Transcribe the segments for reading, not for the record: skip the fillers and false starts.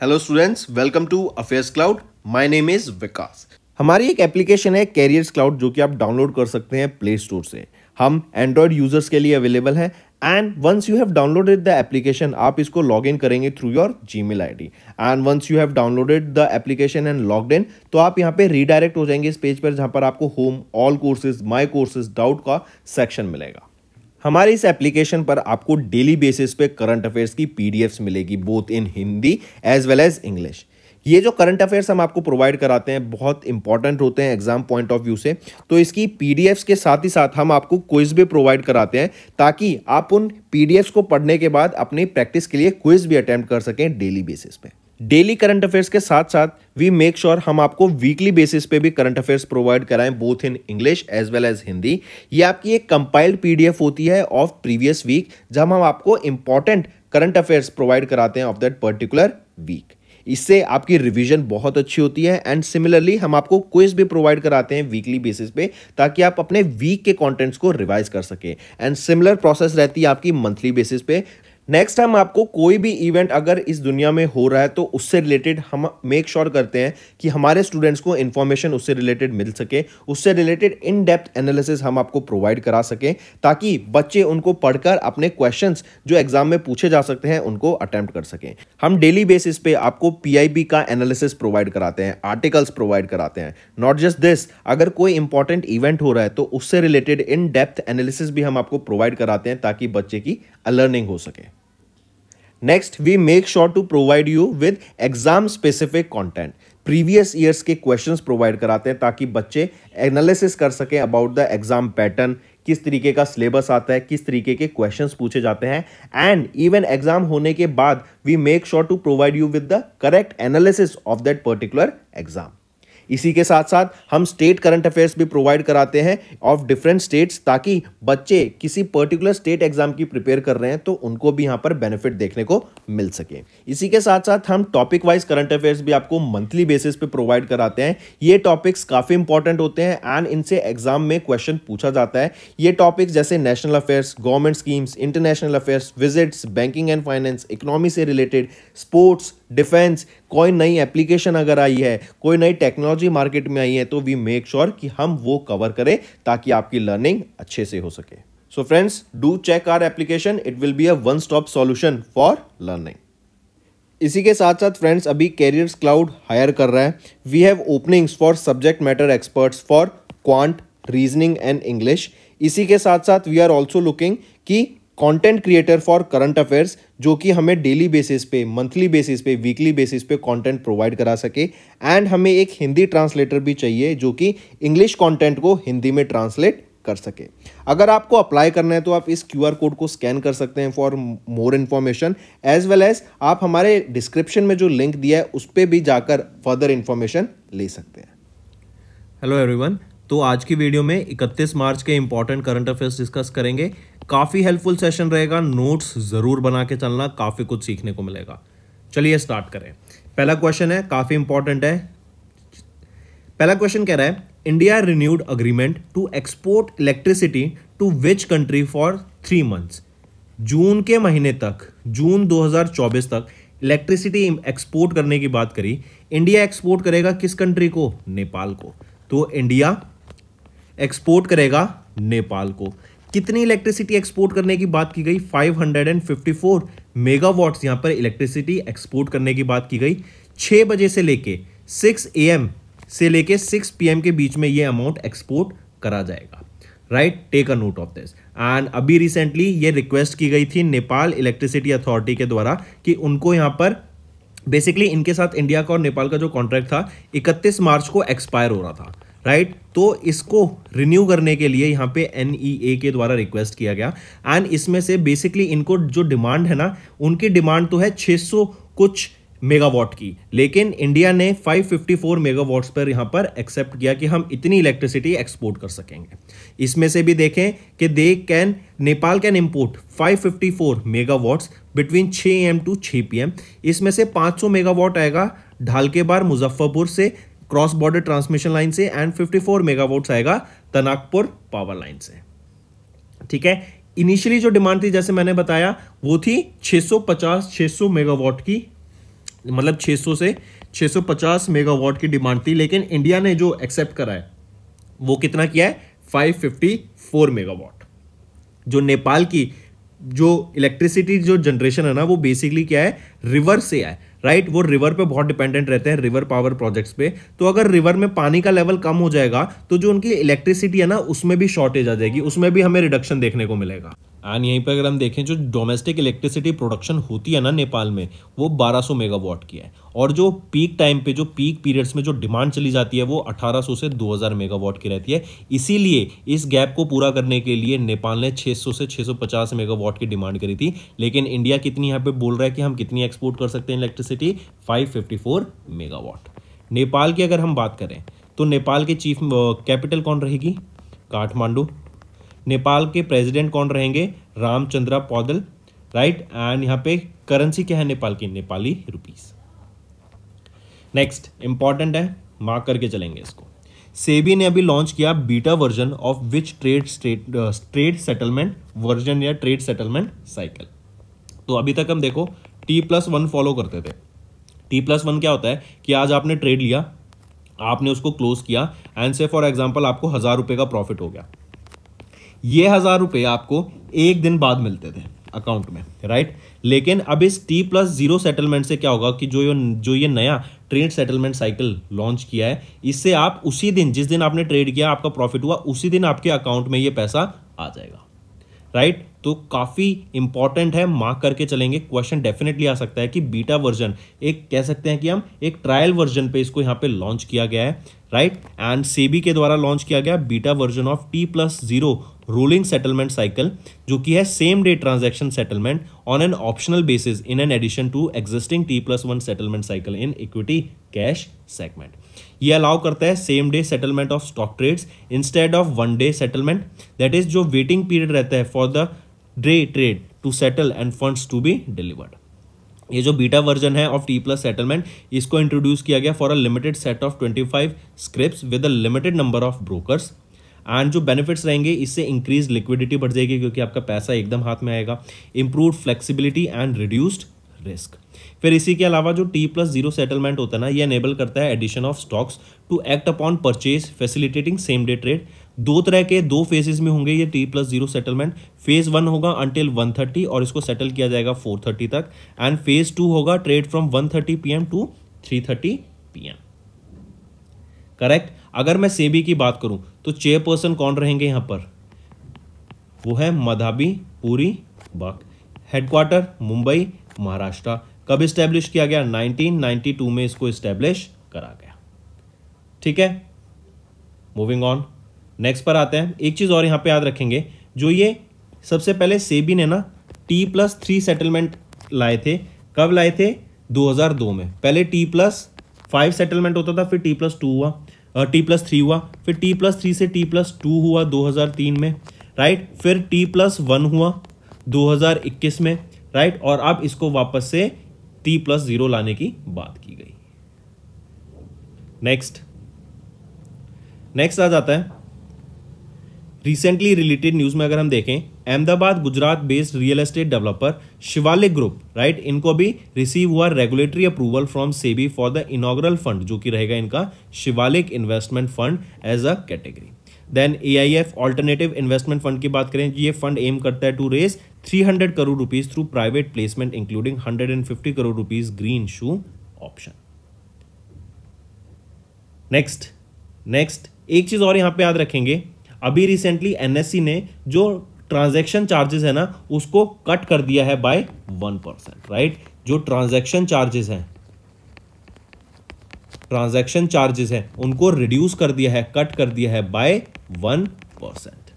Hello students, welcome to affairs cloud. My name is Vikas. हमारी एक application है carriers cloud जो कि आप डाउनलोड कर सकते हैं प्ले स्टोर से। हम एंड्रॉयड यूजर्स के लिए अवेलेबल है and once you have downloaded the application आप इसको लॉग इन करेंगे through your Gmail ID and once you have downloaded the application and logged in तो आप यहाँ पे रीडायरेक्ट हो जाएंगे इस पेज पर जहां पर आपको home, all courses, my courses, doubt का सेक्शन मिलेगा। हमारे इस एप्लीकेशन पर आपको डेली बेसिस पे करंट अफेयर्स की पीडीएफ्स मिलेगी both in Hindi as well as English. ये जो करंट अफेयर्स हम आपको प्रोवाइड कराते हैं बहुत इंपॉर्टेंट होते हैं एग्जाम पॉइंट ऑफ व्यू से, तो इसकी पीडीएफ्स के साथ ही साथ हम आपको क्विज भी प्रोवाइड कराते हैं ताकि आप उन पीडीएफ्स को पढ़ने के बाद अपनी प्रैक्टिस के लिए क्विज भी अटेम्प्ट कर सकें डेली बेसिस पे। डेली करंट अफेयर्स के साथ साथ वी मेक श्योर हम आपको वीकली बेसिस पे भी करंट अफेयर्स प्रोवाइड कराएं both in English as well as Hindi. ये आपकी एक कंपाइल्ड पीडीएफ होती है ऑफ प्रीवियस वीक जब हम आपको इंपॉर्टेंट करंट अफेयर्स प्रोवाइड कराते हैं ऑफ दैट पर्टिकुलर वीक। इससे आपकी रिवीजन बहुत अच्छी होती है एंड सिमिलरली हम आपको क्विज भी प्रोवाइड कराते हैं वीकली बेसिस पे ताकि आप अपने वीक के कंटेंट्स को रिवाइज कर सके एंड सिमिलर प्रोसेस रहती है आपकी मंथली बेसिस पे। नेक्स्ट हम आपको कोई भी इवेंट अगर इस दुनिया में हो रहा है तो उससे रिलेटेड हम मेक श्योर करते हैं कि हमारे स्टूडेंट्स को इन्फॉर्मेशन उससे रिलेटेड मिल सके, उससे रिलेटेड इन डेप्थ एनालिसिस हम आपको प्रोवाइड करा सकें ताकि बच्चे उनको पढ़कर अपने क्वेश्चंस जो एग्जाम में पूछे जा सकते हैं उनको अटेम्प्ट कर सकें। हम डेली बेसिस पे आपको पीआईबी का एनालिसिस प्रोवाइड कराते हैं, आर्टिकल्स प्रोवाइड कराते हैं। नॉट जस्ट दिस, अगर कोई इंपॉर्टेंट इवेंट हो रहा है तो उससे रिलेटेड इन डेप्थ एनालिसिस भी हम आपको प्रोवाइड कराते हैं ताकि बच्चे की लर्निंग हो सके। Next we make sure to provide you with exam specific content. Previous years के क्वेश्चंस प्रोवाइड कराते हैं ताकि बच्चे एनालिसिस कर सकें अबाउट द एग्जाम पैटर्न, किस तरीके का सिलेबस आता है, किस तरीके के क्वेश्चंस पूछे जाते हैं एंड इवन एग्जाम होने के बाद we make sure to provide you with the correct analysis of that particular exam. इसी के साथ साथ हम स्टेट करंट अफेयर्स भी प्रोवाइड कराते हैं ऑफ डिफरेंट स्टेट्स ताकि बच्चे किसी पर्टिकुलर स्टेट एग्जाम की प्रिपेयर कर रहे हैं तो उनको भी यहां पर बेनिफिट देखने को मिल सके। इसी के साथ साथ हम टॉपिक वाइज करंट अफेयर्स भी आपको मंथली बेसिस पे प्रोवाइड कराते हैं। ये टॉपिक्स काफी इंपॉर्टेंट होते हैं एंड इनसे एग्जाम में क्वेश्चन पूछा जाता है। ये टॉपिक्स जैसे national affairs, government schemes, international affairs, visits, banking and finance, economy से रिलेटेड, स्पोर्ट्स, डिफेंस, कोई नई एप्लीकेशन अगर आई है, कोई नई टेक्नोलॉजी मार्केट में आई है तो वी मेक श्योर कि हम वो कवर करें ताकि आपकी लर्निंग अच्छे से हो सके। So friends, do check our application, it will be a one stop solution for learning. इसी के साथ साथ फ्रेंड्स अभी कैरियर्स क्लाउड हायर कर रहा है। We have openings for subject matter experts for quant, reasoning and English. इसी के साथ साथ वी आर ऑल्सो लुकिंग कि content creator for current affairs जो कि हमें डेली बेसिस पे, मंथली बेसिस पे, वीकली बेसिस पे कंटेंट प्रोवाइड करा सके एंड हमें एक हिंदी ट्रांसलेटर भी चाहिए जो कि इंग्लिश कंटेंट को हिंदी में ट्रांसलेट कर सके। अगर आपको अप्लाई करना है तो आप इस क्यूआर कोड को स्कैन कर सकते हैं for more information as well as आप हमारे डिस्क्रिप्शन में जो लिंक दिया है उस पर भी जाकर फर्दर इन्फॉर्मेशन ले सकते हैं। हेलो एवरीवन, तो आज की वीडियो में 31 मार्च के इंपॉर्टेंट करंट अफेयर्स डिस्कस करेंगे। काफ़ी हेल्पफुल सेशन रहेगा, नोट्स ज़रूर बना के चलना, काफ़ी कुछ सीखने को मिलेगा। चलिए स्टार्ट करें। पहला क्वेश्चन है, काफ़ी इंपॉर्टेंट है। पहला क्वेश्चन कह रहा है, India renewed agreement to export electricity to which country for 3 months। जून के महीने तक, जून 2024 तक इलेक्ट्रिसिटी एक्सपोर्ट करने की बात करी। इंडिया एक्सपोर्ट करेगा किस कंट्री को? नेपाल को। तो इंडिया एक्सपोर्ट करेगा नेपाल को। कितनी इलेक्ट्रिसिटी एक्सपोर्ट करने की बात की गई? 554 मेगावाट्स यहां पर इलेक्ट्रिसिटी एक्सपोर्ट करने की बात की गई। 6 बजे से लेके 6 AM से लेके 6 PM के बीच में ये अमाउंट एक्सपोर्ट करा जाएगा। Right, take a note of this. And अभी रिसेंटली ये रिक्वेस्ट की गई थी नेपाल इलेक्ट्रिसिटी अथॉरिटी के द्वारा कि उनको यहां पर बेसिकली इनके साथ इंडिया का और नेपाल का जो कॉन्ट्रैक्ट था 31 मार्च को एक्सपायर हो रहा था। राइट, तो इसको रिन्यू करने के लिए यहाँ पे NEA के द्वारा रिक्वेस्ट किया गया एंड इसमें से बेसिकली इनको जो डिमांड है ना, उनकी डिमांड तो है 600 कुछ मेगावाट की, लेकिन इंडिया ने 554 मेगावाट्स पर यहाँ पर एक्सेप्ट किया कि हम इतनी इलेक्ट्रिसिटी एक्सपोर्ट कर सकेंगे। इसमें से भी देखें कि Nepal can import 554 megawatts between 6 AM to 6 PM। इसमें से 500 मेगावाट आएगा ढालकेबार मुजफ्फरपुर से क्रॉस बॉर्डर ट्रांसमिशन लाइन से एंड 54 मेगावाट्स आएगा तनाकपुर पावर लाइन से। ठीक है, इनिशियली जो डिमांड थी जैसे मैंने बताया वो थी 650-600 मेगावाट की मतलब 600 से 650 मेगावाट की डिमांड थी, लेकिन इंडिया ने जो एक्सेप्ट करा है वो कितना किया है, 554 मेगावाट। जो नेपाल की जो इलेक्ट्रिसिटी जो जनरेशन है ना, वो बेसिकली क्या है, रिवर से है, राइट। वो रिवर पे बहुत डिपेंडेंट रहते हैं, रिवर पावर प्रोजेक्ट्स पे। तो अगर रिवर में पानी का लेवल कम हो जाएगा तो जो उनकी इलेक्ट्रिसिटी है ना, उसमें भी शॉर्टेज आ जाएगी, उसमें भी हमें रिडक्शन देखने को मिलेगा। एंड यहीं पर अगर हम देखें, जो डोमेस्टिक इलेक्ट्रिसिटी प्रोडक्शन होती है ना नेपाल में, वो 1200 मेगावाट की है, और जो पीक टाइम पे, जो पीक पीरियड्स में जो डिमांड चली जाती है वो 1800 से 2000 मेगावाट की रहती है। इसीलिए इस गैप को पूरा करने के लिए नेपाल ने 600 से 650 मेगावाट की डिमांड करी थी। लेकिन इंडिया कितनी यहाँ पे बोल रहा है कि हम कितनी एक्सपोर्ट कर सकते हैं इलेक्ट्रिसिटी, 554 मेगावाट। नेपाल की अगर हम बात करें तो नेपाल के चीफ कैपिटल कौन रहेगी, काठमांडू। नेपाल के प्रेसिडेंट कौन रहेंगे, रामचंद्र पौडल, राइट। एंड यहाँ पे करेंसी क्या है नेपाल की, नेपाली रुपीस। नेक्स्ट इंपॉर्टेंट है, मार्क करके चलेंगे इसको। सेबी ने अभी लॉन्च किया beta version of which trade settlement version या ट्रेड सेटलमेंट साइकिल। तो अभी तक हम देखो T+1 फॉलो करते थे। T+1 क्या होता है कि आज आपने ट्रेड लिया, आपने उसको क्लोज किया, एंड से फॉर एग्जांपल आपको 1000 रुपए का प्रॉफिट हो गया। ये 1000 रुपए आपको एक दिन बाद मिलते थे अकाउंट में, राइट। लेकिन अब इस T+0 सेटलमेंट से क्या होगा कि जो ये नया ट्रेड सेटलमेंट साइकिल लॉन्च किया है, इससे आप उसी दिन, जिस दिन आपने ट्रेड किया, आपका प्रॉफिट हुआ, उसी दिन आपके अकाउंट में ये पैसा आ जाएगा, राइट। तो काफी इंपॉर्टेंट है, मार्क करके चलेंगे। क्वेश्चन डेफिनेटली आ सकता है कि बीटा वर्जन, एक कह सकते हैं कि हम एक ट्रायल वर्जन पे इसको यहाँ पे लॉन्च किया गया है, राइट। एंड सेबी के द्वारा लॉन्च किया गया beta version of T+0 rolling settlement cycle, जो कि है same day transaction settlement on an optional basis in an addition to existing T+1 settlement cycle in equity cash segment. ये अलाउ करता है same day settlement of stock trades instead of 1 day settlement, that is जो waiting period रहता है for the day trade to settle and funds to be delivered. ये जो beta version है of T+ settlement, इसको introduce किया गया for a limited set of 25 scripts with a limited number of brokers. And जो benefits रहेंगे, इससे increase liquidity बढ़ जाएगी क्योंकि आपका पैसा एकदम हाथ में आएगा, improved flexibility and reduced risk. फिर इसी के अलावा जो T+0 सेटलमेंट होता है ना, ये एनेबल करता है addition of stocks to act upon purchase facilitating same day trade. दो तरह के, दो फेजेस में होंगे ये T+0 सेटलमेंट। फेज 1 होगा अंटिल 1:30 और इसको सेटल किया जाएगा 4:30 तक, एंड फेज 2 होगा trade from 1:30 PM to 3:30 PM, correct. अगर मैं सेबी की बात करूं तो चेयरपर्सन कौन रहेंगे यहां पर, वो है मधाबी पुरी बक, हेडक्वार्टर मुंबई महाराष्ट्र। कब इस्टेब्लिश किया गया, 1992 में इसको इस्टेब्लिश करा गया, ठीक है। मूविंग ऑन, नेक्स्ट पर आते हैं। एक चीज और यहां पे याद रखेंगे, जो ये सबसे पहले सेबी ने ना T+3 सेटलमेंट लाए थे। कब लाए थे, 2002 में। पहले T+5 सेटलमेंट होता था, फिर T+2 हुआ, T+3 हुआ, फिर T+3 से T+2 हुआ 2003 में, राइट। फिर T+1 हुआ 2021 में, राइट। और अब इसको वापस से T+0 लाने की बात की गई। नेक्स्ट आ जाता है रिसेंटली रिलेटेड न्यूज में। अगर हम देखें, Ahmedabad Gujarat based real estate developer Shivalik group, right, इनको भी रिसीव हुआ regulatory approval from SEBI for the inaugural fund, जो कि रहेगा इनका Shivalik investment fund as a category. Then AIF alternative investment fund की बात करें, ये फंड एम करता है to raise 300 crore rupees through private placement including 150 crore rupees green shoe option. Next एक चीज और यहां पे याद रखेंगे, अभी रिसेंटली NSE ने जो ट्रांजैक्शन चार्जेस है ना, उसको कट कर दिया है बाय 1%, राइट। जो ट्रांजैक्शन चार्जेस हैं उनको रिड्यूस कर दिया है, कट कर दिया है बाय 1%।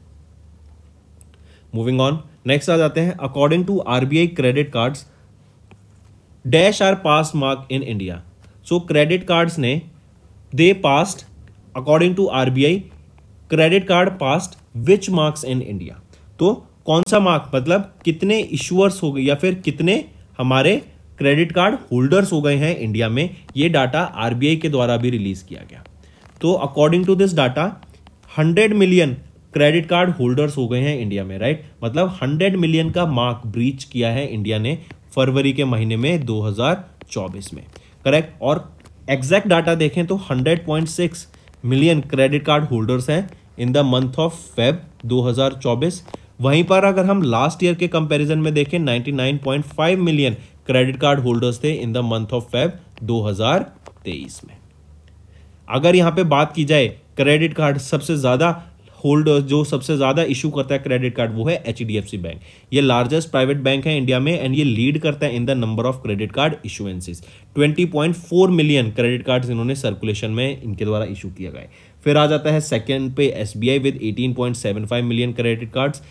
मूविंग ऑन, नेक्स्ट आ जाते हैं। According to RBI credit cards dash are pass mark in India. So credit cards ने they passed according to RBI credit card past which marks in India. तो कौन सा मार्क, मतलब कितने इशुअर्स हो गए या फिर कितने हमारे क्रेडिट कार्ड होल्डर्स हो गए हैं इंडिया में, ये डाटा RBI के द्वारा भी रिलीज किया गया। तो according to this data 100 million credit card holders हो गए हैं इंडिया में, राइट। मतलब 100 मिलियन का मार्क ब्रीच किया है इंडिया ने फरवरी के महीने में 2023 2024 में, करेक्ट। और एग्जैक्ट डाटा देखें तो 100.6 मिलियन क्रेडिट कार्ड होल्डर्स हैं in the month of Feb 2024। वहीं पर अगर हम लास्ट ईयर के कंपैरिजन में देखें 99.5 मिलियन क्रेडिट कार्ड होल्डर्स थे in the month of Feb 2023 में। अगर यहां पे बात की जाए क्रेडिट कार्ड सबसे ज्यादा होल्डर जो सबसे ज्यादा इशू करता है क्रेडिट कार्ड वो है HDFC बैंक। ये लार्जेस्ट प्राइवेट बैंक है इंडिया में एंड ये लीड करता है in the number of credit card issuances. 20.4 million credit cards इन्होंने सर्कुलेशन में इनके द्वारा इशू किया गया है। फिर आ जाता है सेकंड पे SBI with 18.75 million credit cards,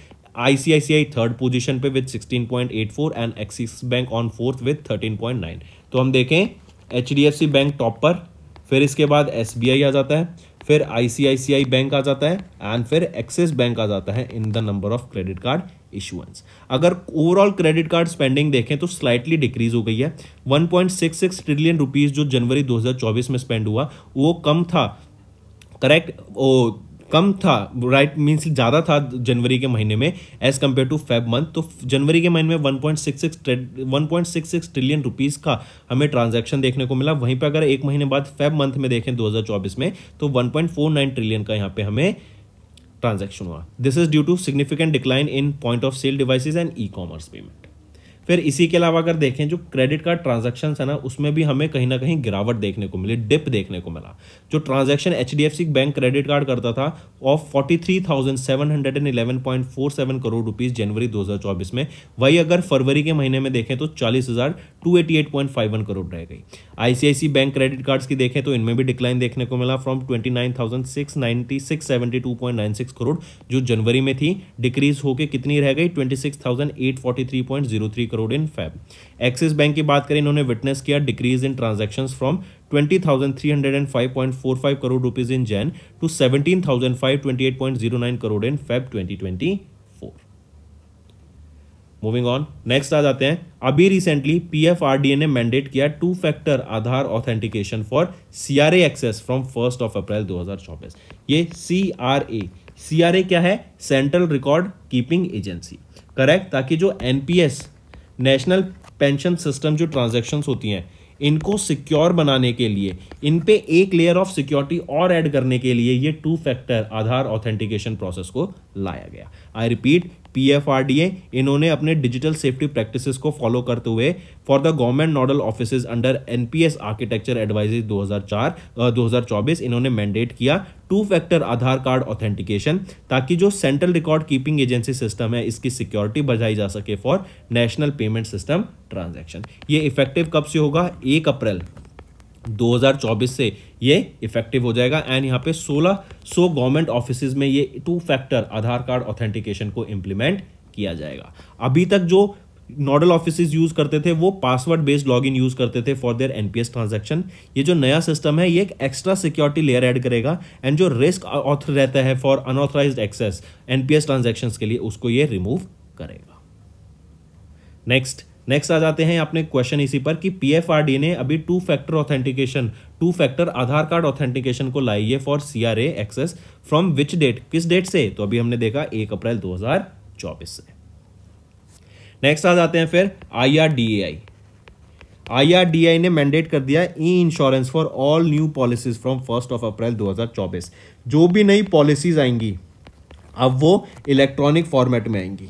ICICI third position पे with 16.84 and Axis bank on fourth with 13.9। तो हम देखें HDFC बैंक टॉप पर, फिर इसके बाद SBI आ जाता है, फिर ICICI बैंक आ जाता है एंड फिर एक्सिस बैंक आ जाता है in the number of credit card issuance. अगर ओवरऑल क्रेडिट कार्ड स्पेंडिंग देखें तो स्लाइटली डिक्रीज हो गई है। 1.66 ट्रिलियन रुपीस जो जनवरी 2024 में स्पेंड हुआ वो कम था, करेक्ट, वो कम था, राइट, मींस ज़्यादा था जनवरी के महीने में as compare to Feb month. तो जनवरी के महीने में 1.66 ट्रिलियन रुपीस का हमें ट्रांजैक्शन देखने को मिला। वहीं पे अगर एक महीने बाद फेब मंथ में देखें 2024 में तो 1.49 ट्रिलियन का यहाँ पे हमें ट्रांजैक्शन हुआ। This is due to significant decline in point of sale devices and e-commerce payment. फिर इसी के अलावा अगर देखें जो क्रेडिट कार्ड ट्रांजैक्शंस है ना उसमें भी हमें कहीं ना कहीं गिरावट देखने को मिली, डिप देखने को मिला। जो transaction HDFC bank credit card करता था ऑफ 43,711.47 करोड़ रुपीस जनवरी 2024 में, वही अगर फरवरी के महीने में देखें तो 40,288.51 करोड़ रह गई। ICICI बैंक क्रेडिट कार्ड्स की देखें तो इनमें भी डिक्लाइन देखने को मिला फ्रॉम 29,696.96 करोड़ जो जनवरी में थी, डिक्रीज होकर कितनी रह गई 26,843.03 crore in Feb. Axis bank की बात करें इन्होंने विटनेस किया decrease in transactions from 20,305.45 crore rupees in Jan to 17,528.09 crore in Feb 2024। Moving on, next आ जाते हैं। अभी रिसेंटली PFRDA ने मैंडेट किया 2 factor Aadhaar authentication for CRA access from 1 April 2024। ये CRA क्या है? Central record keeping agency, correct, ताकि जो NPS नेशनल पेंशन सिस्टम जो ट्रांजैक्शंस होती हैं इनको सिक्योर बनाने के लिए, इन पे एक लेयर ऑफ सिक्योरिटी और ऐड करने के लिए ये 2 फैक्टर आधार ऑथेंटिकेशन प्रोसेस को लाया गया। आई रिपीट, PFRDA इन्होंने अपने डिजिटल सेफ्टी प्रैक्टिसेस को फॉलो करते हुए for the government nodal offices under NPS architecture advisory 2024 इन्होंने मैंडेट किया 2 फैक्टर आधार कार्ड ऑथेंटिकेशन, ताकि जो central record keeping agency system है इसकी सिक्योरिटी बढ़ाई जा सके for national payment system transaction. ये इफेक्टिव कब से होगा? 1 अप्रैल 2024 से ये इफेक्टिव हो जाएगा एंड यहाँ पे 1600 गवर्नमेंट ऑफिसेज में ये 2 फैक्टर आधार कार्ड ऑथेंटिकेशन को इंप्लीमेंट किया जाएगा। अभी तक जो नोडल ऑफिसेज यूज करते थे वो पासवर्ड बेस्ड लॉगिन यूज करते थे फॉर देयर NPS ट्रांजैक्शन। ये जो नया सिस्टम है ये एक एक्स्ट्रा सिक्योरिटी लेयर ऐड करेगा एंड जो रिस्क ऑथर रहता है for unauthorised access NPS transactions के लिए उसको ये रिमूव करेगा। नेक्स्ट आ जाते हैं अपने क्वेश्चन इसी पर कि PFRDA ने अभी 2 factor authentication 2 factor Aadhaar card authentication को लाई है for CRA access from which date, किस डेट से? तो अभी हमने देखा 1 अप्रैल 2024 से। नेक्स्ट आ जाते हैं फिर IRDAI ने मैंडेट कर दिया e insurance for all new policies from 1 April 2024। जो भी नई पॉलिसीज आएंगी अब वो इलेक्ट्रॉनिक फॉर्मेट में आएंगी,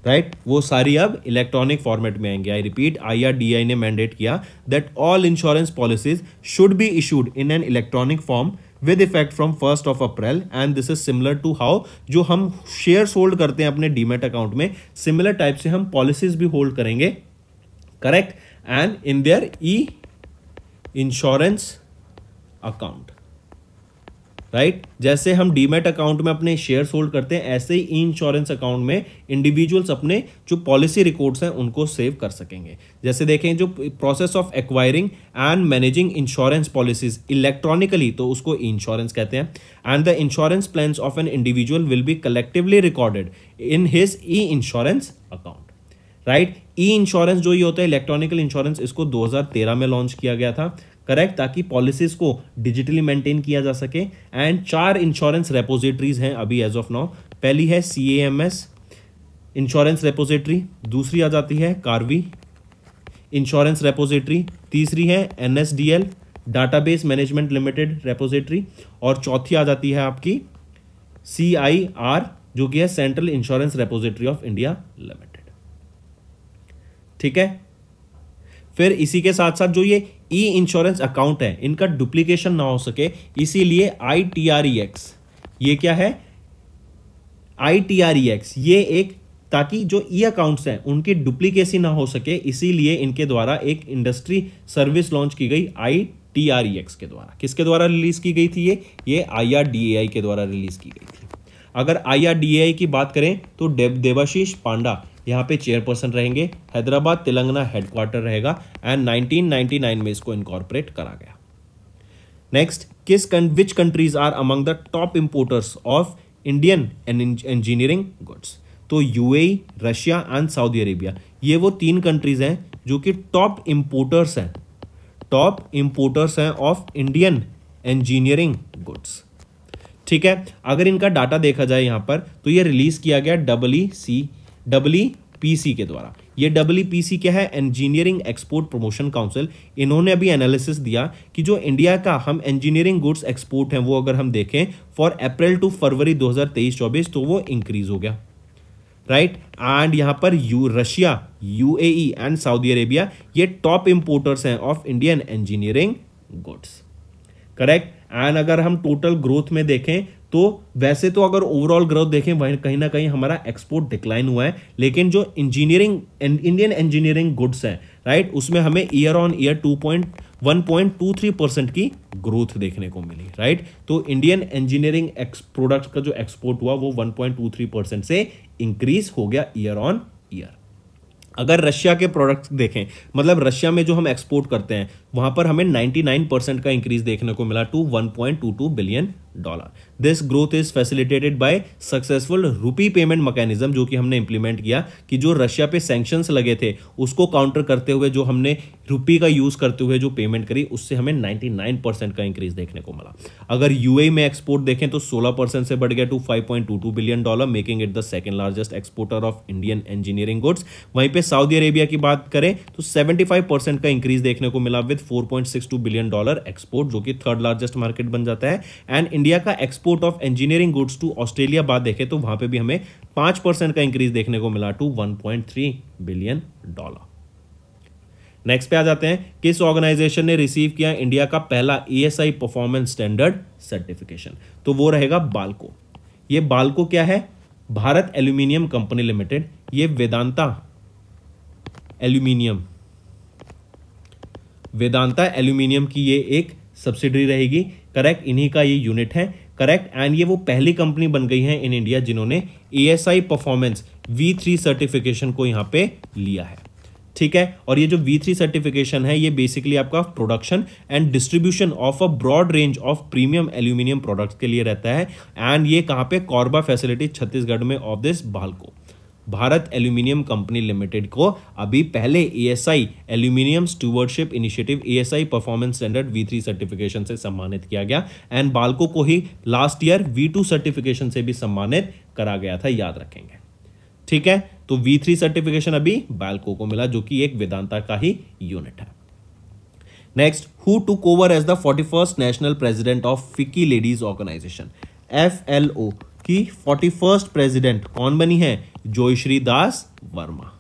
राइट, वो सारी अब इलेक्ट्रॉनिक फॉर्मेट में आएंगे। आई रिपीट, IRDAI ने मैंडेट किया that all insurance policies should be issued in an electronic form with effect from 1 April and this is similar to how जो हम शेयर्स होल्ड करते हैं अपने डीमेट अकाउंट में, सिमिलर टाइप से हम पॉलिसीज भी होल्ड करेंगे, correct, and in their e insurance account, right. जैसे हम डीमेट अकाउंट में अपने शेयर्स होल्ड करते हैं ऐसे ही ई इंश्योरेंस अकाउंट में इंडिविजुअल्स अपने जो पॉलिसी रिकॉर्ड्स हैं उनको सेव कर सकेंगे। जैसे देखें जो process of acquiring and managing insurance policies electronically तो उसको ई इंश्योरेंस कहते हैं and the insurance plans of an individual will be collectively recorded in his E insurance account, right. E insurance जो ये होता है इलेक्ट्रॉनिकल इंश्योरेंस, इसको 2013 में लॉन्च किया गया था, करेक्ट, ताकि पॉलिसीज को डिजिटली मेंटेन किया जा सके। एंड 4 इंश्योरेंस रेपोजिटरीज हैं अभी एज ऑफ नाउ। पहली है CAMS इंश्योरेंस रेपोजिटरी, दूसरी आ जाती है कार्वी, इंश्योरेंस रेपोजिटरी, तीसरी है NSDL database management limited repository, और चौथी आ जाती है आपकी CIR जो कि है central insurance repository of India limited. ठीक है, फिर इसी के साथ साथ जो ये ई इंश्योरेंस अकाउंट है इनका डुप्लीकेशन ना हो सके, इसीलिए ITREX, ये क्या है ITREX, ये एक ताकि जो ई अकाउंट्स हैं उनकी डुप्लीकेसी ना हो सके, इसीलिए इनके द्वारा एक इंडस्ट्री सर्विस लॉन्च की गई ITREX के द्वारा। किसके द्वारा रिलीज की गई थी ये IRDAI के द्वारा रिलीज की गई थी। अगर IRDAI की बात करें तो देवाशीष पांडा यहाँ पे चेयरपर्सन रहेंगे, हैदराबाद तेलंगाना हेडक्वार्टर रहेगा, एंड 1999 में इसको इनकॉर्पोरेट करा गया। Next, which countries are among the top importers of Indian engineering goods? तो UAE, Russia and Saudi Arabia, ये वो 3 कंट्रीज हैं जो कि टॉप इंपोर्टर्स हैं ऑफ इंडियन इंजीनियरिंग गुड्स। ठीक है, अगर इनका डाटा देखा जाए यहां पर तो ये रिलीज किया गया EEPC के द्वारा। ये EEPC क्या है? Engineering export promotion council. इन्होंने अभी एनालिसिस दिया कि जो इंडिया का हम इंजीनियरिंग गुड्स एक्सपोर्ट हैं वो अगर हम देखें फॉर अप्रैल टू फरवरी 2023-24 तो वो इंक्रीज हो गया, राइट। एंड यहां पर Russia, UAE and Saudi Arabia ये टॉप इंपोर्टर्स हैं of Indian engineering goods, correct. And अगर हम टोटल ग्रोथ में देखें तो वैसे तो अगर ओवरऑल ग्रोथ देखें वहीं कहीं ना कहीं हमारा एक्सपोर्ट डिक्लाइन हुआ है, लेकिन जो इंडियन इंजीनियरिंग गुड्स है, राइट, उसमें हमें ईयर ऑन ईयर 1.23% की ग्रोथ देखने को मिली, राइट। तो इंडियन इंजीनियरिंग प्रोडक्ट का जो एक्सपोर्ट हुआ वो 1.23% से इंक्रीज हो गया ईयर ऑन ईयर। अगर रशिया के प्रोडक्ट्स देखें, मतलब रशिया में जो हम एक्सपोर्ट करते हैं वहां पर हमें 99% का इंक्रीज देखने को मिला to $1.22 billion. This growth is facilitated by successful rupee payment mechanism, जो कि हमने इंप्लीमेंट किया कि जो रशिया पे सैंक्शंस लगे थे उसको काउंटर करते हुए जो हमने रुपी का यूज करते हुए जो पेमेंट करी उससे हमें 99% का इंक्रीज देखने को मिला। अगर UAE में एक्सपोर्ट देखें तो 16% से बढ़ गया to $5.22 billion, making it the second largest exporter of Indian engineering goods. वहीं पे सऊदी अरेबिया की बात करें तो 75% का इंक्रीज देखने को मिला विद $4.62 बिलियन एक्सपोर्ट, जो कि थर्ड लार्जेस्ट मार्केट बन जाता है। एंड इंडिया का export of engineering goods to Australia बात देखें तो वहां पे भी हमें 5% का इंक्रीज देखने को मिला टू $1.3 बिलियन। नेक्स्ट पे आ जाते हैं, किस ऑर्गेनाइजेशन ने रिसीव किया इंडिया का पहला ESI परफॉर्मेंस स्टैंडर्ड सर्टिफिकेशन? तो वो रहेगा बाल्को। ये बाल्को क्या है? Bharat aluminium company limited. ये वेदांता एल्यूमिनियम की ये एक सब्सिडरी रहेगी, करेक्ट। इन्हीं का ये यूनिट है, करेक्ट। एंड ये वो पहली कंपनी बन गई है इन इंडिया जिन्होंने ESI परफॉर्मेंस V3 सर्टिफिकेशन को यहां पे लिया है, ठीक है। और ये जो V3 सर्टिफिकेशन है ये बेसिकली आपका production and distribution of a broad range of premium aluminium products के लिए रहता है। एंड ये कहां पे? कोरबा फैसिलिटी छत्तीसगढ़ में of this BALCO. Bharat aluminium company limited को अभी पहले ESI aluminium stewardship initiative ESI performance standard V3 certification से सम्मानित किया गया। एंड बाल्को को ही लास्ट ईयर V2 सर्टिफिकेशन से भी सम्मानित करा गया था, याद रखेंगे, ठीक है। तो V3 सर्टिफिकेशन अभी बाल्को को मिला जो कि एक वेदांता का ही यूनिट है। Next, who took over as the 41st national president of FICCI ladies organisation? FLO की 41st प्रेसिडेंट कौन बनी है? जोयश्री दास वर्मा,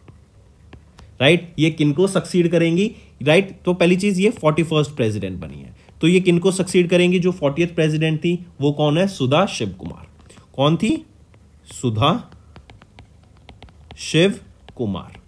राइट। ये किनको सक्सीड करेंगी, राइट। तो पहली चीज ये 41st प्रेसिडेंट बनी है, तो ये किनको सक्सीड करेंगी? जो 40th प्रेसिडेंट थी वो कौन है? सुधा शिव कुमार। कौन थी? सुधा शिव कुमार,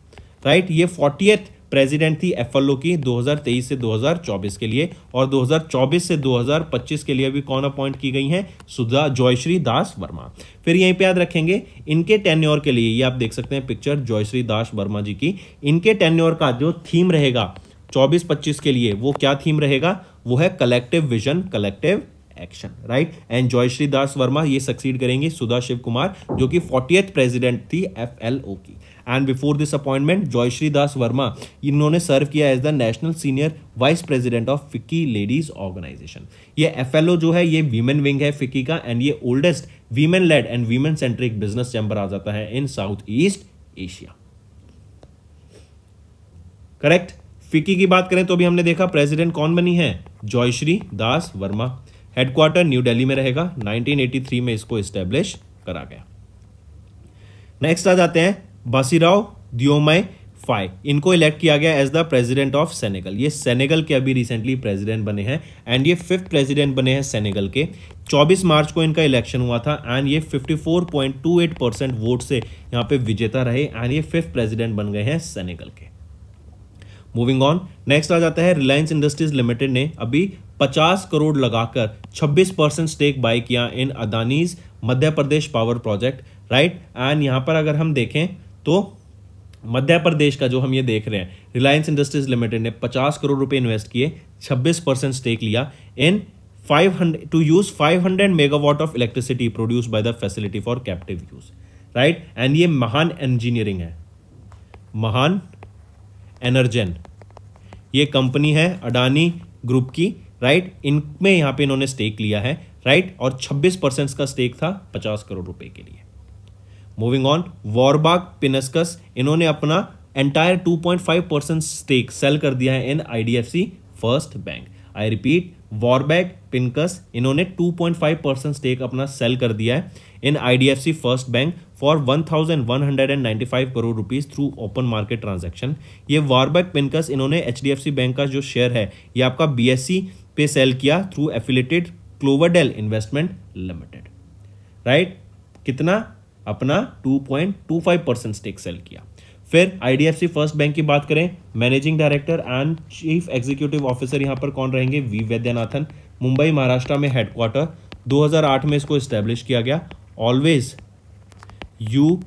राइट। ये 40th प्रेसिडेंट थी FLO की 2023 से 2024 के लिए, और 2024 से 2025 के लिए भी कौन अपॉइंट की गई हैं? सुधा जोयश्री दास वर्मा। फिर यहीं पे याद रखेंगे इनके टेन्योर के लिए, ये आप देख सकते हैं पिक्चर जोयश्री दास वर्मा जी की। इनके टेन्योर का जो थीम रहेगा 24-25 के लिए, वो क्या थीम रहेगा? वो है collective vision, collective action, right. And Joyshree Das Verma ये सक्सीड करेंगे सुधा शिव कुमार जो कि 40th प्रेसिडेंट थी FLO की। And before this appointment Joyshree Das Verma इन्होंने सर्व किया as the national senior vice president of FICCI ladies organisation. ये FLO जो है ये वीमेन विंग है फिक्की का, एंड ये oldest women led and women centric business chamber आ जाता है in South East Asia, correct. FICCI की बात करें तो भी हमने देखा प्रेसिडेंट कौन बनी है, जॉयश्री दास वर्मा। हेडक्वार्टर न्यू दिल्ली में रहेगा, 1983 में इसको एस्टेब्लिश करा गया। नेक्स्ट आ जाते हैं बासीराव दियोमाय फाई, इनको इलेक्ट किया गया as the president of Senegal. ये सेनेगल के अभी रिसेंटली प्रेसिडेंट बने हैं एंड ये 5th प्रेसिडेंट बने हैं सेनेगल के। 24 मार्च को इनका इलेक्शन हुआ था एंड ये 54.28% वोट से यहाँ पे विजेता रहे एंड ये 5th प्रेसिडेंट बन गए हैं सेनेगल के। मूविंग ऑन, नेक्स्ट आ जाता है रिलायंस इंडस्ट्रीज लिमिटेड ने अभी 50 करोड़ लगाकर 26% स्टेक बाय किया इन Adani's Madhya Pradesh power project, right. And यहाँ पर अगर हम देखें तो मध्य प्रदेश का जो हम ये देख रहे हैं, रिलायंस इंडस्ट्रीज लिमिटेड ने 50 करोड़ रुपए इन्वेस्ट किए, 26% स्टेक लिया इन 500 megawatt of electricity produced by the facility for captive use, right. And ये महान इंजीनियरिंग है, महान एनर्जन, ये कंपनी है अडानी ग्रुप की, राइट। इनमें यहां पे इन्होंने स्टेक लिया है, राइट, और 26% का स्टेक था 50 करोड़ रुपए के लिए। मूविंग ऑन, वॉरबाग पिनस्कस, इन्होंने अपना एंटायर 2.5% स्टेक सेल कर दिया है in IDFC first bank. I repeat, Warburg Pincus, इन्होंने 2.5% स्टेक अपना सेल कर दिया है in IDFC first bank for 1195 crore rupees through open market transaction. ये वॉरबैग पिनकस इन्होंने एचडीएफसी बैंक का जो शेयर है ये आपका बीएससी पे सेल किया through affiliated Cloverdale investment limited, right. कितना? अपना 2.25% स्टेक सेल किया। फिर आईडीएफसी फर्स्ट बैंक की बात करें, managing director and chief executive officer यहां पर कौन रहेंगे? वी वैद्यनाथन। मुंबई महाराष्ट्र में हेडक्वार्टर, 2008 में इसको एस्टेब्लिश किया गया। ऑलवेज यू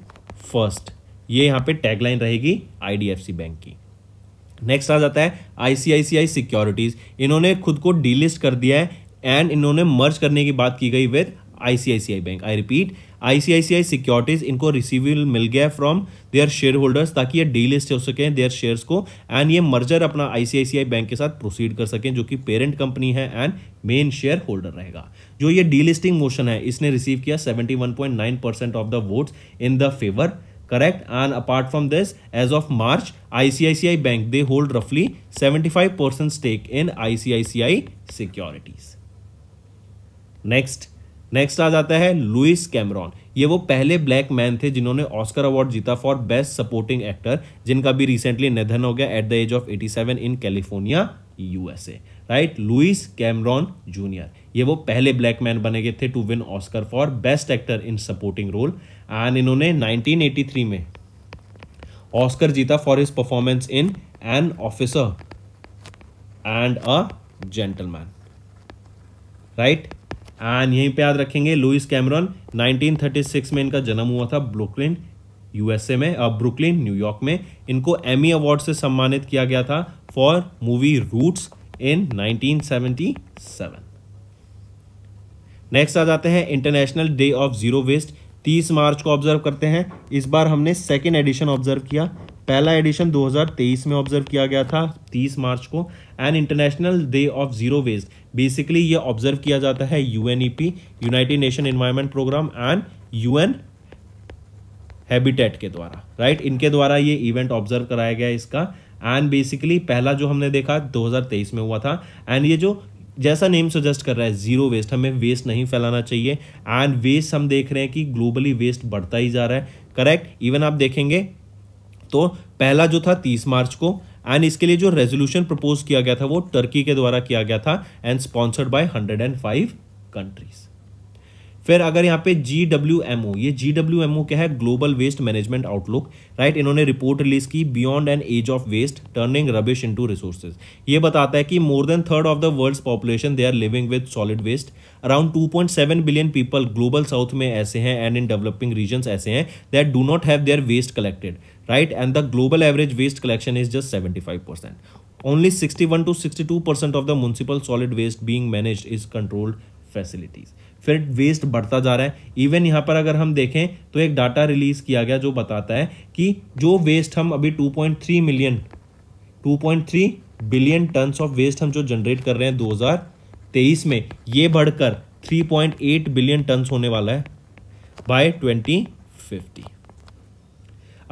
फर्स्ट, ये यहां पे टैगलाइन रहेगी आईडीएफसी बैंक की। नेक्स्ट आ जाता है आईसीआईसीआई सिक्योरिटीज, इन्होंने खुद को डीलिस्ट कर दिया है एंड इन्होंने मर्ज करने की बात की गई with ICICI bank. I repeat, ICICI securities इनको रिसीवेबल मिल गया फ्रॉम देयर शेयर होल्डर्स ताकि ये डीलिस्ट हो सके देयर शेयर्स को एंड ये मर्जर अपना आईसीआईसीआई बैंक के साथ प्रोसीड कर सकें, जो कि पेरेंट कंपनी है एंड मेन शेयर होल्डर रहेगा। जो ये डीलिस्टिंग मोशन है इसने रिसीव किया 71.9% of the votes in the favour, correct. And apart from this, as of March, ICICI bank they hold रफली 75% stake in ICICI securities. Next आ जाता है लुइस कैमरॉन, ये वो पहले ब्लैक मैन थे जिन्होंने ऑस्कर अवार्ड जीता फॉर बेस्ट सपोर्टिंग एक्टर, जिनका भी रिसेंटली निधन हो गया at the age of 87 in California USA, right. Louis Cameron junior, ये वो पहले ब्लैक मैन बने गए थे to win Oscar for best actor in supporting role and इन्होंने 1983 में ऑस्कर जीता for his performance in an officer and a gentleman, right. And यहीं पे याद रखेंगे लुइस कैमरॉन 1936 में इनका जन्म हुआ था ब्रुकलिन यूएसए में, ब्रुकलिन न्यूयॉर्क में। इनको एमी अवार्ड से सम्मानित किया गया था for movie Roots in 1977। Next आ जाते हैं international day of zero waste, 30 मार्च को ऑब्जर्व करते हैं। इस बार हमने सेकेंड एडिशन ऑब्जर्व किया, पहला एडिशन 2023 में ऑब्जर्व किया गया था 30 मार्च को। And international day of zero waste basically ये ऑब्जर्व किया जाता है UNEP, United Nation environment programme and UN Habitat के द्वारा, राइट। इनके द्वारा ये इवेंट ऑब्जर्व कराया गया इसका। एंड बेसिकली पहला जो हमने देखा 2023 में हुआ था एंड ये जो जैसा नेम सजेस्ट कर रहा है जीरो वेस्ट, हमें वेस्ट नहीं फैलाना चाहिए एंड वेस्ट हम देख रहे हैं कि ग्लोबली वेस्ट बढ़ता ही जा रहा है, करेक्ट। इवन आप देखेंगे तो पहला जो था 30 मार्च को एंड इसके लिए जो रेजोल्यूशन प्रपोज किया गया था वो टर्की के द्वारा किया गया था एंड स्पॉन्सर्ड बाय 105 कंट्रीज। फिर अगर यहाँ पे GWMO, ये GWMO क्या है? Global waste management outlook, right. इन्होंने रिपोर्ट रिलीज की beyond an age of waste turning rubbish into resources. ये बताता है कि more than third of the world's population they are living with solid waste. Around 2.7 billion people global south में ऐसे हैं and in developing regions ऐसे हैं that do not have their waste collected, right. And the global average waste collection is just 75%. Only 61 to 62% of the municipal solid waste being managed is controlled facilities. फिर waste बढ़ता जा रहा है। Even यहाँ पर अगर हम देखें तो एक डाटा रिलीज किया गया जो बताता है कि जो वेस्ट हम अभी 2.3 बिलियन टन्स ऑफ वेस्ट हम जो जनरेट कर रहे हैं 2023 में, ये बढ़कर 3.8 बिलियन टन्स होने वाला है बाय 2050।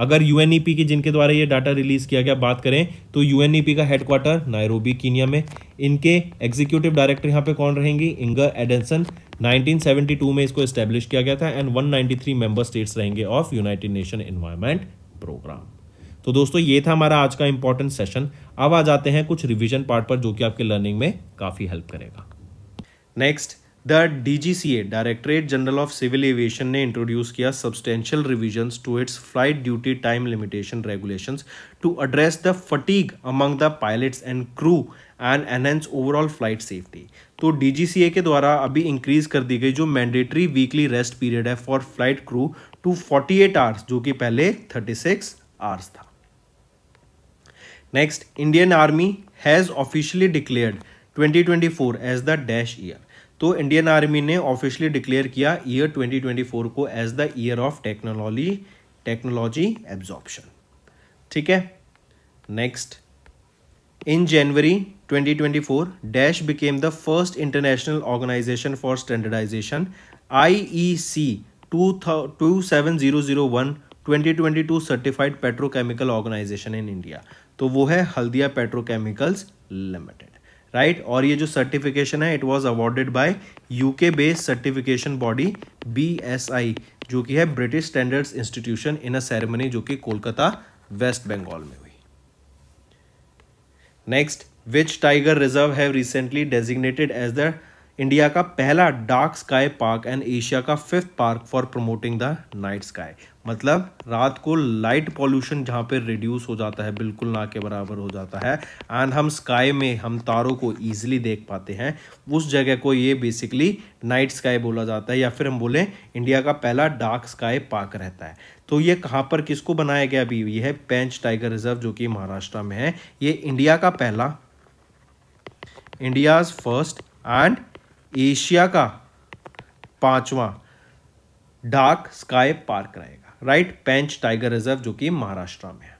अगर यूएनईपी की जिनके द्वारा ये डाटा रिलीज किया गया बात करें तो यूएनईपी का हेडक्वार्टर नायरोबी कीनिया में। इनके एग्जीक्यूटिव डायरेक्टर यहाँ पे कौन रहेंगी? इंगर एडेंसन। 1972 में इसको एस्टेब्लिश किया गया था एंड 193 मेंबर स्टेट्स रहेंगे of United Nation environment programme. तो दोस्तों ये था हमारा आज का इंपॉर्टेंट सेशन। अब आ जाते हैं कुछ रिवीजन पार्ट पर जो कि आपके लर्निंग में काफी हेल्प करेगा। Next, the DGCA directorate general of civil aviation ने इंट्रोड्यूस किया substantial revisions to its flight duty time limitation regulations to address the fatigue among the pilots and crew and enhance overall flight safety. तो DGCA के द्वारा अभी increase कर दी गई जो मैंडेटरी वीकली रेस्ट पीरियड है for flight crew to 48 hours, जो कि पहले 36 आवर्स था। Next, Indian army has officially declared 2024 as the dash year. तो इंडियन आर्मी ने ऑफिशियली डिक्लेयर किया ईयर 2024 को as the year of technology absorption. ठीक है। Next, in January 2024 dash became the first international organisation for standardisation IEC 27001 2022 certified petrochemical organisation in India. तो वो है Haldia petrochemicals limited, right. और ये जो सर्टिफिकेशन है it was awarded by UK based certification body BSI, जो कि है British standards institution, in a ceremony जो कि कोलकाता वेस्ट बंगाल में हुई। Next, which tiger reserve have recently designated as the India का पहला dark sky park and Asia का 5th park for promoting the night sky. मतलब रात को लाइट पॉल्यूशन जहाँ पे रिड्यूस हो जाता है, बिल्कुल ना के बराबर हो जाता है, एंड हम स्काई में हम तारों को ईजिली देख पाते हैं, उस जगह को ये बेसिकली नाइट स्काई बोला जाता है, या फिर हम बोलें इंडिया का पहला डार्क स्काई पार्क रहता है। तो ये कहाँ पर किसको बनाया गया? अभी ये है पेंच टाइगर रिजर्व जो कि महाराष्ट्र में है। ये इंडिया का पहला, इंडियाज फर्स्ट एंड एशिया का 5वां डार्क स्काई पार्क रहेगा, राइट। पेंच टाइगर रिजर्व जो कि महाराष्ट्र में है।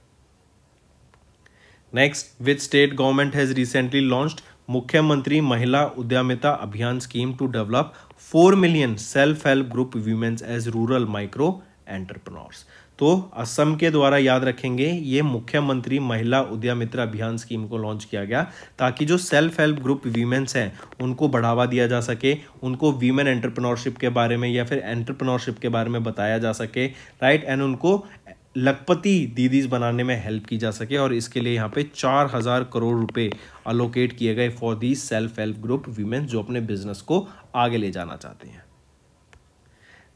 Next, which state government has recently launched Mukhyamantri Mahila Udyamita Abhiyan scheme to develop 4 million self help group womens as rural micro entrepreneurs. तो असम के द्वारा याद रखेंगे ये मुख्यमंत्री महिला उद्यमिता अभियान स्कीम को लॉन्च किया गया ताकि जो सेल्फ हेल्प ग्रुप वीमेन्स हैं उनको बढ़ावा दिया जा सके, उनको वीमेन एंटरप्रेन्योरशिप के बारे में या फिर एंटरप्रेन्योरशिप के बारे में बताया जा सके, राइट, एंड उनको लखपति दीदीज बनाने में हेल्प की जा सके। और इसके लिए यहाँ पे 4000 करोड़ रुपए अलोकेट किए गए for the self help group womens जो अपने बिजनेस को आगे ले जाना चाहते हैं।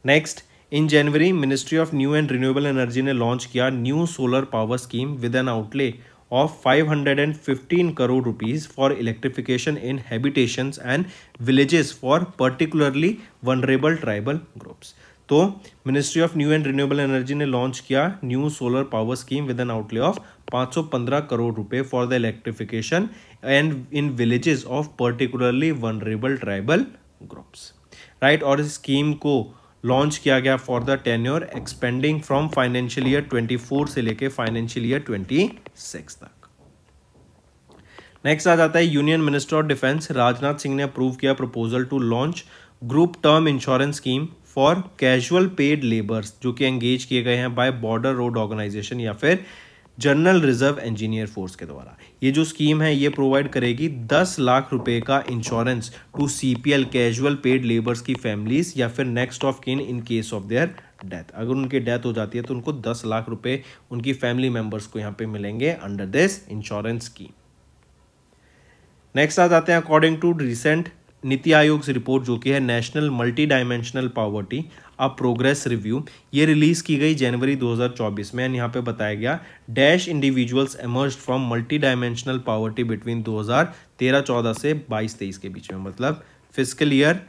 Next, in January ministry of new and renewable energy ने लॉन्च किया new solar power scheme with an outlay of 515 crore rupees for electrification in habitations and villages for particularly vulnerable tribal groups. तो ministry of new and renewable energy ने launch किया new solar power scheme with an outlay of 515 crore रुपए for the electrification and in villages of particularly vulnerable tribal groups, right. और इस scheme को launch किया गया for the tenure expanding from financial year 24 से लेके फाइनेंशियल ईयर 26 तक। Next आ जाता है union minister of defence Rajnath Singh ने अप्रूव किया proposal to launch group term insurance scheme for casual paid labours जो कि एंगेज किए गए हैं बाय बॉर्डर रोड ऑर्गेनाइजेशन या फिर जनरल रिजर्व इंजीनियर फोर्स के द्वारा। ये जो स्कीम है ये प्रोवाइड करेगी 10 लाख रुपए का insurance to CPL casual paid labours की फैमिलीज या फिर next of kin in case of their death. अगर उनकी डेथ हो जाती है तो उनको 10 लाख रुपए उनकी फैमिली मेंबर्स को यहाँ पे मिलेंगे under this insurance scheme. Next आ जाते हैं according to recent NITI Aayog से रिपोर्ट जो कि है national multi dimensional poverty a progress review, ये रिलीज की गई जनवरी 2024 में। एंड यहाँ पे बताया गया dash individuals emerged from multi dimensional poverty between 2013-14 से 22-23 के बीच में। मतलब फिस्कल ईयर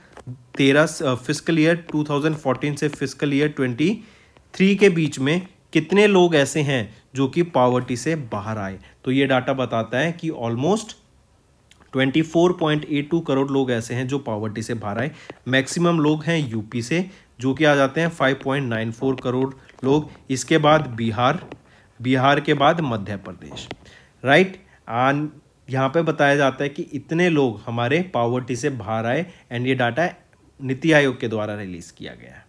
2014 से फिस्कल ईयर 23 के बीच में कितने लोग ऐसे हैं जो कि पॉवर्टी से बाहर आए। तो ये डाटा बताता है कि ऑलमोस्ट 24.82 करोड़ लोग ऐसे हैं जो पॉवर्टी से बाहर आए। मैक्सिमम लोग हैं यूपी से जो कि आ जाते हैं 5.94 करोड़ लोग। इसके बाद बिहार के बाद मध्य प्रदेश, राइट। एंड यहाँ पे बताया जाता है कि इतने लोग हमारे पॉवर्टी से बाहर आए एंड ये डाटा नीति आयोग के द्वारा रिलीज किया गया है।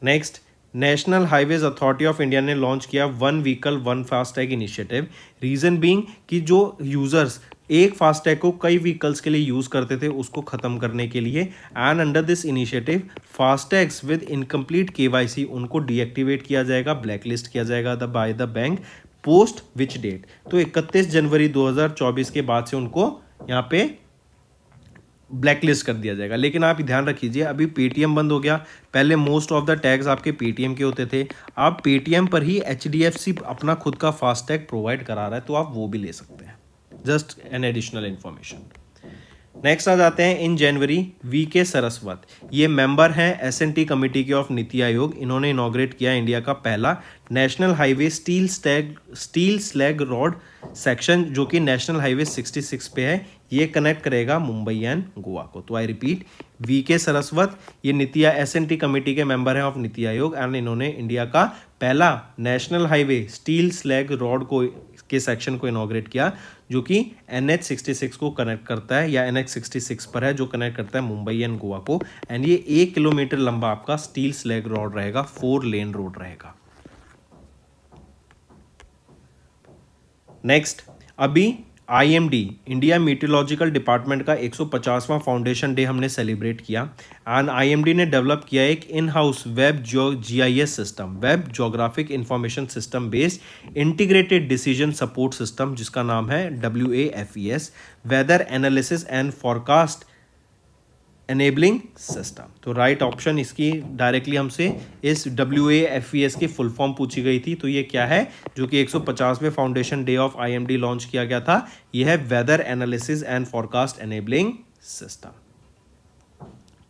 Next, national highways authority of India ने लॉन्च किया one vehicle one FASTag initiative. Reason being कि जो यूजर्स एक फास्टैग को कई व्हीकल्स के लिए यूज करते थे उसको खत्म करने के लिए, and under this initiative FASTags with incomplete KYC उनको डीएक्टिवेट किया जाएगा, ब्लैकलिस्ट किया जाएगा by the bank post which date. तो 31 जनवरी 2024 के बाद से उनको यहाँ पे ब्लैकलिस्ट कर दिया जाएगा। लेकिन आप ध्यान रखिए, अभी पेटीएम बंद हो गया। पहले मोस्ट ऑफ द टैग्स आपके पेटीएम के होते थे, अब पेटीएम पर ही एचडीएफसी अपना खुद का फास्टैग प्रोवाइड करा रहा है, तो आप वो भी ले सकते हैं। Just an additional information. Next आ जाते हैं इन जनवरी वीके सरस्वत, ये मेंबर हैं एसएनटी कमेटी के ऑफ नीति आयोग। इन्होंने इनॉग्रेट किया इंडिया का पहला national highway steel slag road section, जो कि नेशनल हाईवे 66 पे है। ये कनेक्ट करेगा मुंबई एंड गोवा को। तो आई रिपीट, वीके सरस्वत ये नीति एसएनटी कमेटी के मेंबर हैं ऑफ नीति आयोग, एंड इन्होंने इंडिया का पहला national highway steel slag road के सेक्शन को इनॉग्रेट किया, जो कि NH 66 को कनेक्ट करता है, या NH 66 पर है, जो कनेक्ट करता है मुंबई एंड गोवा को। एंड ये 1 किलोमीटर लंबा आपका स्टील स्लैग रोड रहेगा, 4 लेन रोड रहेगा। नेक्स्ट, अभी IMD इंडिया मीटियोलॉजिकल डिपार्टमेंट का 150वां फाउंडेशन डे हमने सेलिब्रेट किया, एंड IMD ने डेवलप किया एक in house web GIS system, web geographic information system based integrated decision support system, जिसका नाम है WAFES, weather analysis and forecast enabling system. तो राइट ऑप्शन इसकी डायरेक्टली हमसे इस WAFES की फुल फॉर्म पूछी गई थी। तो ये क्या है, जो कि 150वें foundation day of IMD launch किया गया था, यह है weather analysis and forecast enabling system.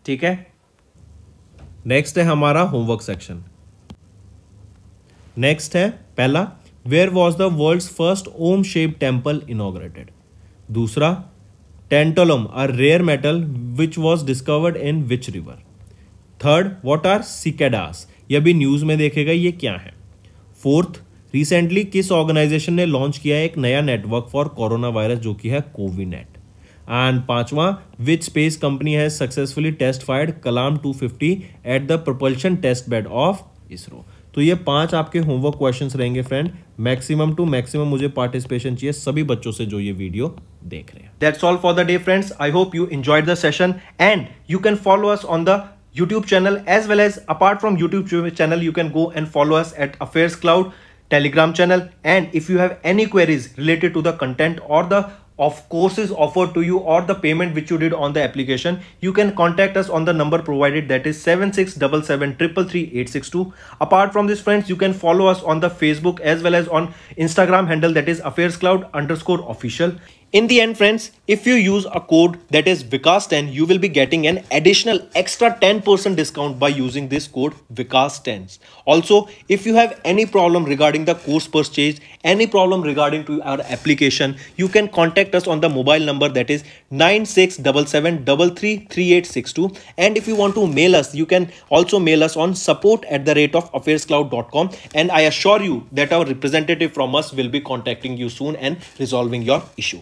ठीक है, नेक्स्ट है हमारा होमवर्क सेक्शन। नेक्स्ट है पहला, where was the world's first Om shape temple inaugurated. दूसरा, Tantalum, a rare metal which was discovered in which river? Third, what are cicadas? ये भी news में देखेगा ये क्या है। फोर्थ, रिसेंटली किस ऑर्गेनाइजेशन ने लॉन्च किया है एक नया नेटवर्क फॉर कोरोना वायरस, जो कि है कोविनेट। एंड पांचवा, which space company has successfully test fired Kalam 250 at the propulsion test bed of ISRO. तो ये 5 आपके होमवर्क क्वेश्चंस रहेंगे फ्रेंड। मैक्सिमम टू मैक्सिमम मुझे पार्टिसिपेशन चाहिए सभी बच्चों से जो ये वीडियो देख रहे हैं। That's all for the day, friends. I hope you enjoyed the session, and you can follow us on the YouTube channel, as well as apart from YouTube channel, you can go and follow us at Affairs Cloud Telegram channel. And if you have any queries related to the content or the of courses offered to you or the payment which you did on the application, you can contact us on the number provided, that is 7677333862. Apart from this, friends, you can follow us on the Facebook as well as on Instagram handle, that is affairscloud_official. In the end, friends, if you use a code that is Vikas10, you will be getting an additional extra 10% discount by using this code Vikas10. Also, if you have any problem regarding the course purchase, any problem regarding to our application, you can contact us on the mobile number, that is 9677333862. And if you want to mail us, you can also mail us on support@affairscloud.com, and I assure you that our representative from us will be contacting you soon and resolving your issue.